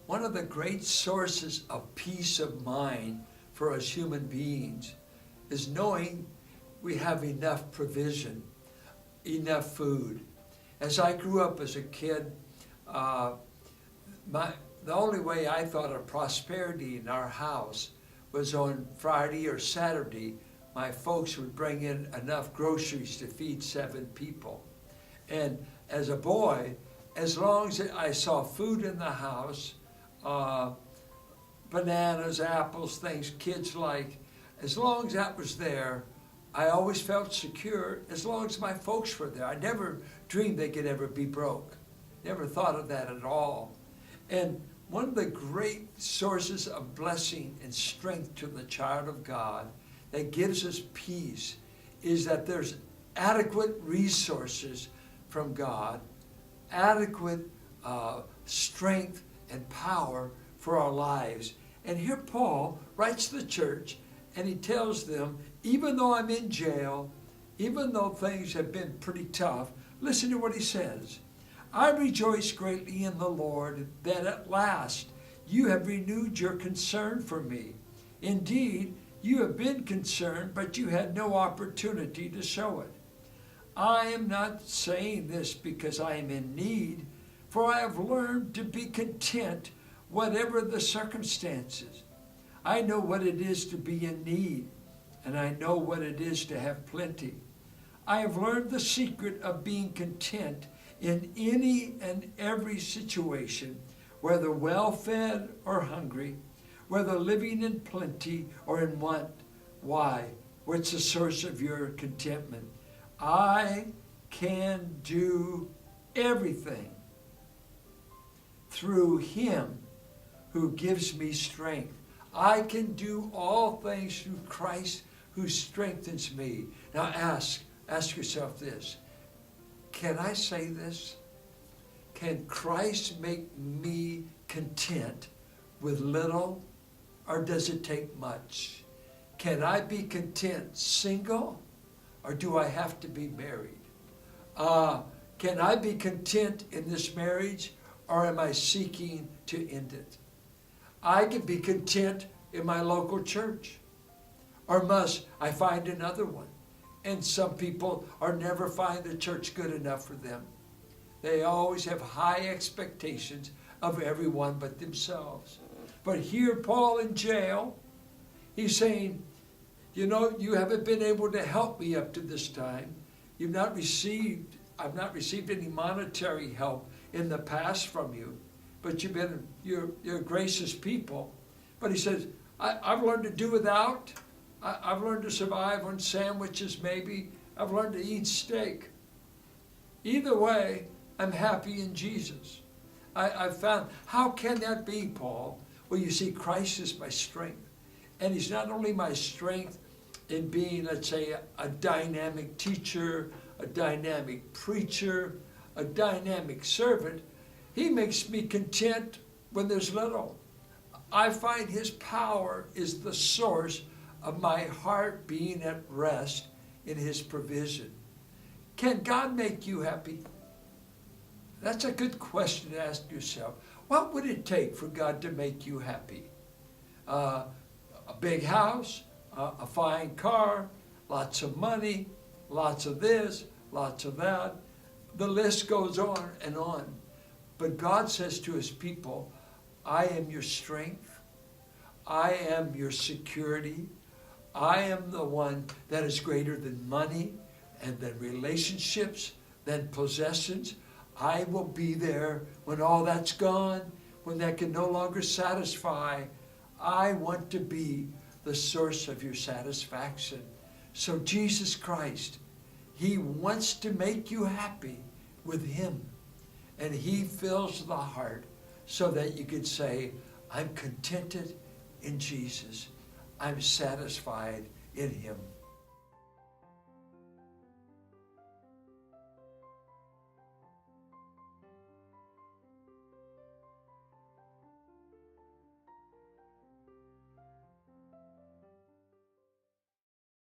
one of the great sources of peace of mind for us human beings is knowing we have enough provision, enough food. As I grew up as a kid, the only way I thought of prosperity in our house was on Friday or Saturday. My folks would bring in enough groceries to feed 7 people. And as a boy, as long as I saw food in the house, bananas, apples, things kids like, as long as that was there, I always felt secure as long as my folks were there. I never dreamed they could ever be broke. Never thought of that at all. And one of the great sources of blessing and strength to the child of God that gives us peace is that there's adequate resources from God, adequate strength and power for our lives. And here Paul writes to the church and he tells them, even though I'm in jail, even though things have been pretty tough, listen to what he says. I rejoice greatly in the Lord that at last you have renewed your concern for me. Indeed, you have been concerned, but you had no opportunity to show it. I am not saying this because I am in need, for I have learned to be content whatever the circumstances. I know what it is to be in need, and I know what it is to have plenty. I have learned the secret of being content in any and every situation, whether well-fed or hungry, whether living in plenty or in want. Why? What's the source of your contentment? I can do everything through him who gives me strength. I can do all things through Christ who strengthens me. Now ask yourself this. Can I say this? Can Christ make me content with little, or does it take much? Can I be content single, or do I have to be married? Can I be content in this marriage, or am I seeking to end it? I can be content in my local church, or must I find another one? And some people never find the church good enough for them. They always have high expectations of everyone but themselves. But here, Paul in jail, he's saying, you know, you haven't been able to help me up to this time. I've not received any monetary help in the past from you, but you're gracious people. But he says, I've learned to do without. I've learned to survive on sandwiches maybe. I've learned to eat steak. Either way, I'm happy in Jesus. I've found, how can that be, Paul? Well, you see, Christ is my strength. And he's not only my strength in being, let's say, a dynamic teacher, a dynamic preacher, a dynamic servant. He makes me content when there's little. I find his power is the source of my heart being at rest in his provision. Can God make you happy? That's a good question to ask yourself. What would it take for God to make you happy? A big house, a fine car, lots of money, lots of this, lots of that. The list goes on and on. But God says to his people, I am your strength. I am your security. I am the one that is greater than money and than relationships, than possessions. I will be there when all that's gone, when that can no longer satisfy. I want to be the source of your satisfaction. So Jesus Christ, he wants to make you happy with him. And he fills the heart so that you can say, I'm contented in Jesus. I'm satisfied in him.